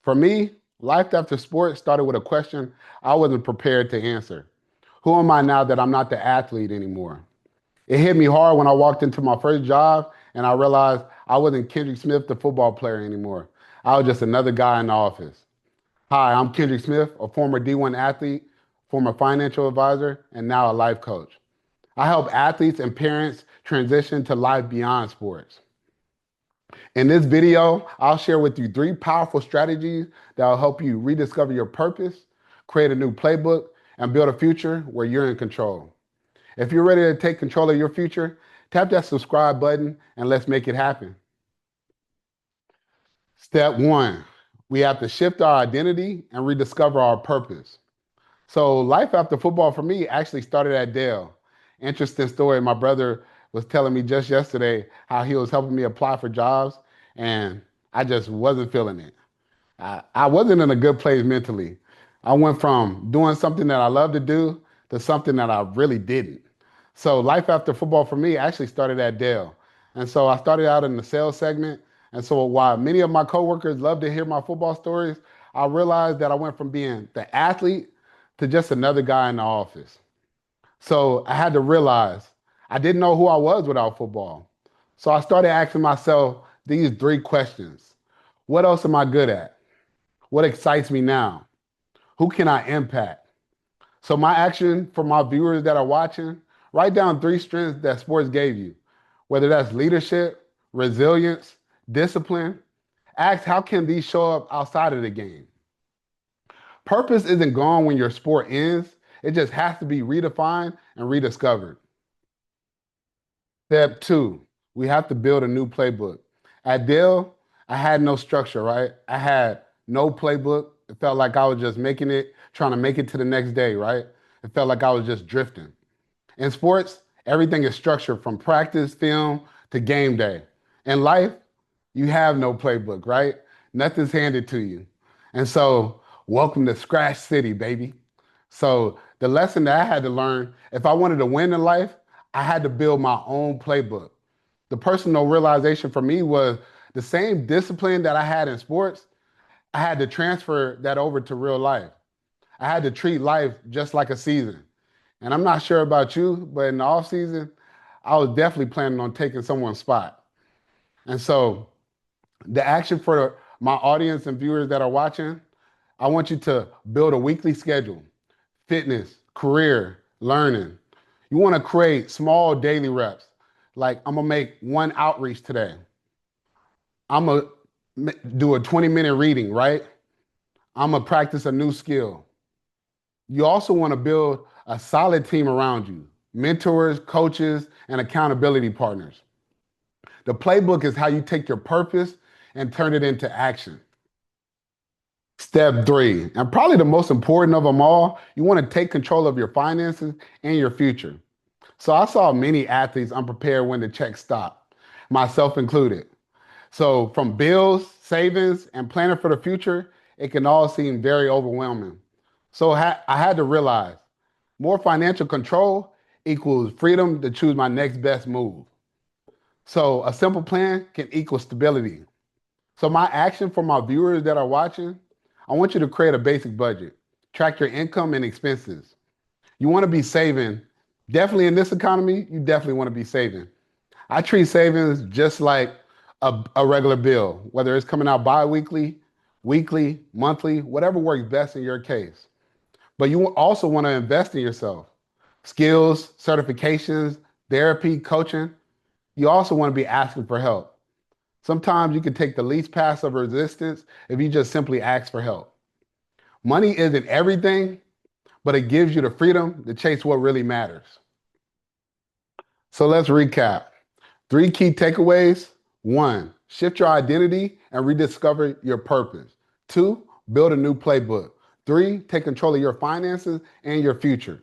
For me, life after sports started with a question I wasn't prepared to answer. Who am I now that I'm not the athlete anymore? It hit me hard when I walked into my first job and I realized I wasn't Kendrick Smith, the football player anymore. I was just another guy in the office. Hi, I'm Kendrick Smith, a former D1 athlete, former financial advisor, and now a life coach. I help athletes and parents transition to life beyond sports. In this video, I'll share with you 3 powerful strategies that will help you rediscover your purpose, create a new playbook, and build a future where you're in control. If you're ready to take control of your future, tap that subscribe button and let's make it happen. Step 1, we have to shift our identity and rediscover our purpose. So life after football for me actually started at Dell. Interesting story. My brother was telling me just yesterday how he was helping me apply for jobs and I just wasn't feeling it. I wasn't in a good place mentally. I went from doing something that I love to do to something that I really didn't. So life after football for me actually started at Dell. And so I started out in the sales segment. And so while many of my coworkers love to hear my football stories, I realized that I went from being the athlete to just another guy in the office. So I had to realize I didn't know who I was without football. So I started asking myself these 3 questions. What else am I good at? What excites me now? Who can I impact? So my action for my viewers that are watching, write down 3 strengths that sports gave you, whether that's leadership, resilience, discipline. Ask how can these show up outside of the game? Purpose isn't gone when your sport ends. It just has to be redefined and rediscovered. Step 2, we have to build a new playbook. At Dell, I had no structure, right? I had no playbook. It felt like I was just making it, trying to make it to the next day, right? It felt like I was just drifting. In sports, everything is structured from practice, film to game day. In life, you have no playbook, right? Nothing's handed to you. And so, welcome to Scratch City, baby. So, the lesson that I had to learn if I wanted to win in life, I had to build my own playbook. The personal realization for me was the same discipline that I had in sports, I had to transfer that over to real life. I had to treat life just like a season. And I'm not sure about you, but in the off season, I was definitely planning on taking someone's spot. And so the action for my audience and viewers that are watching, I want you to build a weekly schedule, fitness, career, learning. You want to create small daily reps. Like I'm gonna make 1 outreach today. I'm gonna do a 20-minute reading, right? I'm gonna practice a new skill. You also want to build a solid team around you, mentors, coaches, and accountability partners. The playbook is how you take your purpose and turn it into action. Step 3, and probably the most important of them all, you want to take control of your finances and your future. So I saw many athletes unprepared when the checks stopped, myself included. So from bills, savings, and planning for the future, it can all seem very overwhelming. So I had to realize more financial control equals freedom to choose my next best move. So a simple plan can equal stability. So my action for my viewers that are watching, I want you to create a basic budget. Track your income and expenses. You want to be saving. Definitely in this economy, you definitely want to be saving. I treat savings just like a regular bill, whether it's coming out bi-weekly, weekly, monthly, whatever works best in your case. But you also want to invest in yourself. Skills, certifications, therapy, coaching. You also want to be asking for help. Sometimes you can take the least path of resistance if you just simply ask for help. Money isn't everything, but it gives you the freedom to chase what really matters. So let's recap. 3 key takeaways. 1, shift your identity and rediscover your purpose. 2, build a new playbook. 3, take control of your finances and your future.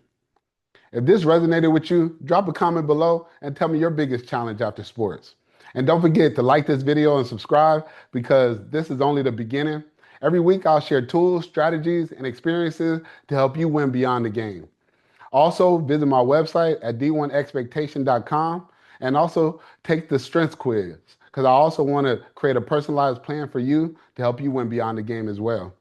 If this resonated with you, drop a comment below and tell me your biggest challenge after sports. And don't forget to like this video and subscribe because this is only the beginning. Every week I'll share tools, strategies, and experiences to help you win beyond the game. Also, visit my website at d1expectation.com and also take the strengths quiz because I also want to create a personalized plan for you to help you win beyond the game as well.